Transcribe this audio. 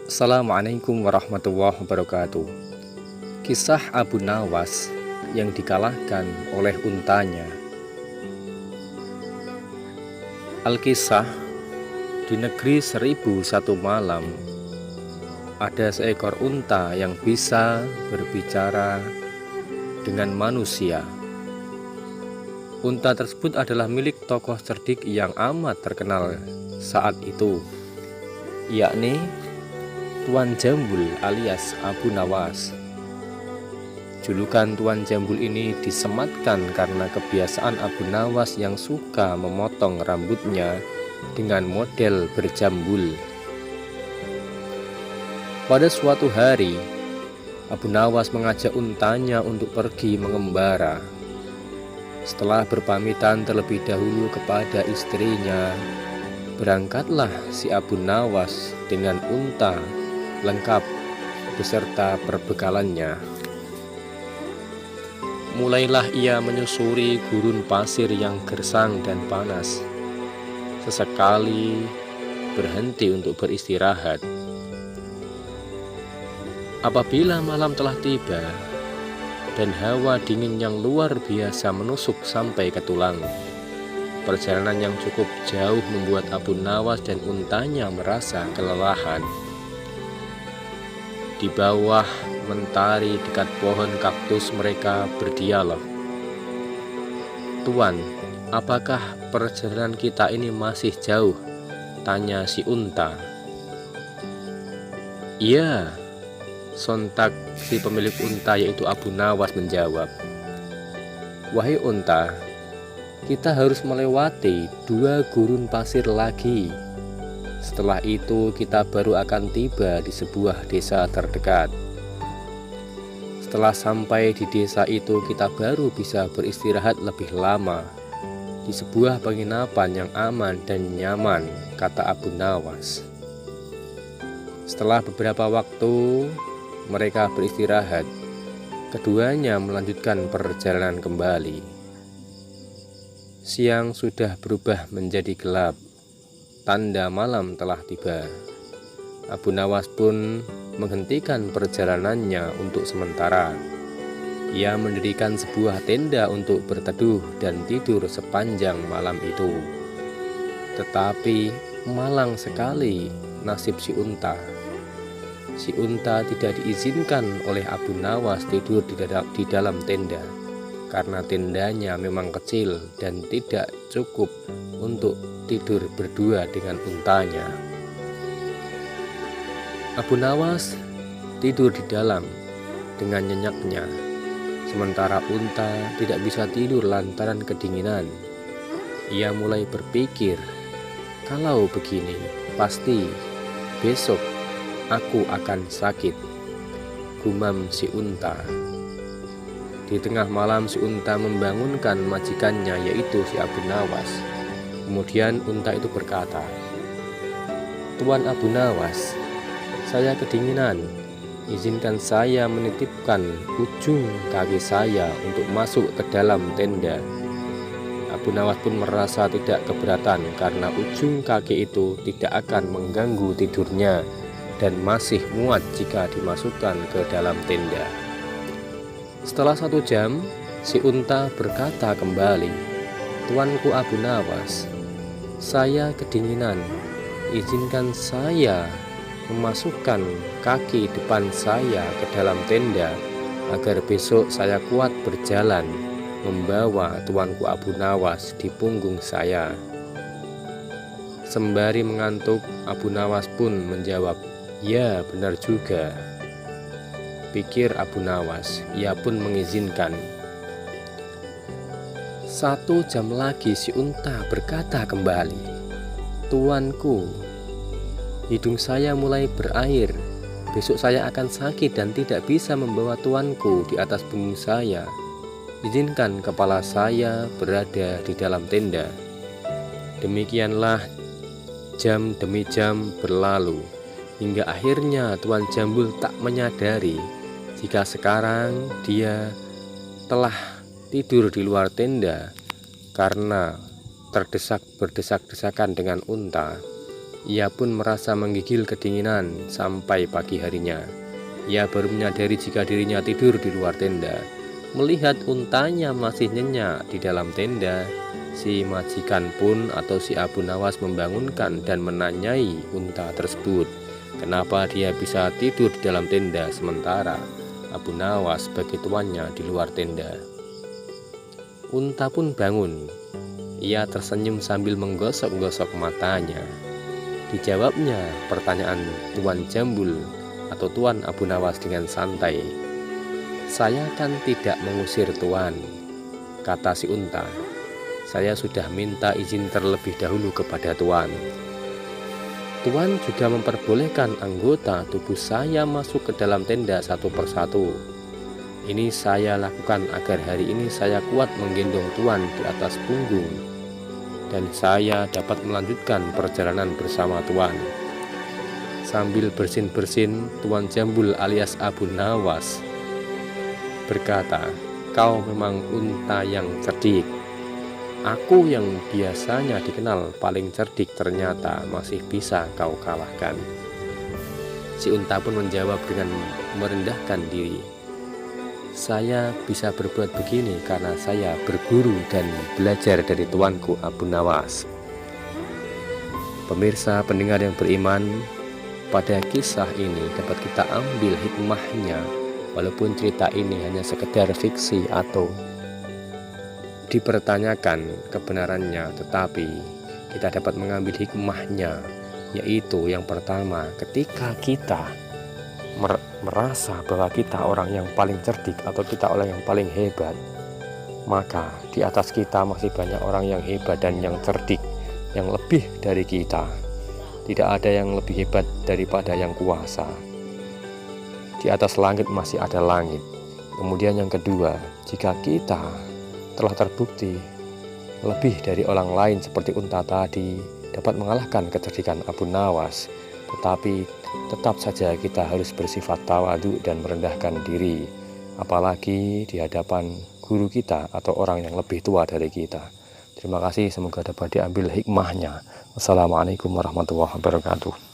Assalamualaikum warahmatullahi wabarakatuh. Kisah Abu Nawas yang dikalahkan oleh untanya. Alkisah, di negeri 1001 malam ada seekor unta yang bisa berbicara dengan manusia. Unta tersebut adalah milik tokoh cerdik yang amat terkenal saat itu, yakni Tuan Jambul alias Abu Nawas. Julukan Tuan Jambul ini disematkan karena kebiasaan Abu Nawas yang suka memotong rambutnya dengan model berjambul. Pada suatu hari, Abu Nawas mengajak untanya untuk pergi mengembara. Setelah berpamitan terlebih dahulu kepada istrinya, berangkatlah si Abu Nawas dengan unta lengkap beserta perbekalannya. Mulailah ia menyusuri gurun pasir yang gersang dan panas. Sesekali berhenti untuk beristirahat. Apabila malam telah tiba dan hawa dingin yang luar biasa menusuk sampai ke tulang, perjalanan yang cukup jauh membuat Abu Nawas dan untanya merasa kelelahan. Di bawah mentari dekat pohon kaktus mereka berdialog. "Tuan, apakah perjalanan kita ini masih jauh?" tanya si unta. "Iya," sontak si pemilik unta yaitu Abu Nawas menjawab. "Wahai unta, kita harus melewati 2 gurun pasir lagi. Setelah itu kita baru akan tiba di sebuah desa terdekat. Setelah sampai di desa itu kita baru bisa beristirahat lebih lama di sebuah penginapan yang aman dan nyaman," kata Abu Nawas. Setelah beberapa waktu mereka beristirahat, keduanya melanjutkan perjalanan kembali. Siang sudah berubah menjadi gelap. Tanda malam telah tiba. Abu Nawas pun menghentikan perjalanannya untuk sementara. Ia mendirikan sebuah tenda untuk berteduh dan tidur sepanjang malam itu. Tetapi malang sekali nasib si unta. Si unta tidak diizinkan oleh Abu Nawas tidur di dalam tenda, karena tendanya memang kecil dan tidak cukup untuk tidur berdua dengan untanya. Abu Nawas tidur di dalam dengan nyenyaknya, sementara unta tidak bisa tidur lantaran kedinginan. Ia mulai berpikir, "Kalau begini, pasti besok aku akan sakit," gumam si unta. Di tengah malam si unta membangunkan majikannya yaitu si Abu Nawas. Kemudian unta itu berkata, "Tuan Abu Nawas, saya kedinginan. Izinkan saya menitipkan ujung kaki saya untuk masuk ke dalam tenda." Abu Nawas pun merasa tidak keberatan karena ujung kaki itu tidak akan mengganggu tidurnya dan masih muat jika dimasukkan ke dalam tenda. Setelah 1 jam, si unta berkata kembali, "Tuanku Abu Nawas, saya kedinginan. Izinkan saya memasukkan kaki depan saya ke dalam tenda agar besok saya kuat berjalan membawa tuanku Abu Nawas di punggung saya." Sembari mengantuk, Abu Nawas pun menjawab, "Ya, benar juga," pikir Abu Nawas. Ia pun mengizinkan. 1 jam lagi si unta berkata kembali, "Tuanku, hidung saya mulai berair. Besok saya akan sakit dan tidak bisa membawa tuanku di atas punggung saya. Izinkan kepala saya berada di dalam tenda." Demikianlah jam demi jam berlalu, hingga akhirnya Tuan Jambul tak menyadari jika sekarang dia telah tidur di luar tenda karena berdesak-desakan dengan unta. Ia pun merasa menggigil kedinginan sampai pagi harinya. Ia baru menyadari jika dirinya tidur di luar tenda. Melihat untanya masih nyenyak di dalam tenda, si majikan pun atau si Abu Nawas membangunkan dan menanyai unta tersebut, kenapa dia bisa tidur di dalam tenda sementara Abu Nawas sebagai tuannya di luar tenda. Unta pun bangun. Ia tersenyum sambil menggosok-gosok matanya. Dijawabnya pertanyaan Tuan Jambul atau Tuan Abu Nawas dengan santai. "Saya kan tidak mengusir Tuan," kata si unta. "Saya sudah minta izin terlebih dahulu kepada Tuan. Tuan juga memperbolehkan anggota tubuh saya masuk ke dalam tenda satu persatu. Ini saya lakukan agar hari ini saya kuat menggendong Tuan di atas punggung, dan saya dapat melanjutkan perjalanan bersama Tuan." Sambil bersin-bersin, Tuan Jambul alias Abu Nawas berkata, "Kau memang unta yang cerdik. Aku yang biasanya dikenal paling cerdik ternyata masih bisa kau kalahkan." Si unta pun menjawab dengan merendahkan diri, "Saya bisa berbuat begini karena saya berguru dan belajar dari tuanku Abu Nawas." Pemirsa pendengar yang beriman, pada kisah ini dapat kita ambil hikmahnya. Walaupun cerita ini hanya sekedar fiksi atau dipertanyakan kebenarannya, tetapi kita dapat mengambil hikmahnya, yaitu yang pertama, ketika kita merasa bahwa kita orang yang paling cerdik atau kita orang yang paling hebat, maka di atas kita masih banyak orang yang hebat dan yang cerdik, yang lebih dari kita. Tidak ada yang lebih hebat daripada yang kuasa. Di atas langit masih ada langit. Kemudian yang kedua, jika kita telah terbukti lebih dari orang lain seperti unta tadi dapat mengalahkan kecerdikan Abu Nawas, tetapi tetap saja kita harus bersifat tawadu dan merendahkan diri, apalagi di hadapan guru kita atau orang yang lebih tua dari kita. Terima kasih, semoga dapat diambil hikmahnya. Wassalamualaikum warahmatullahi wabarakatuh.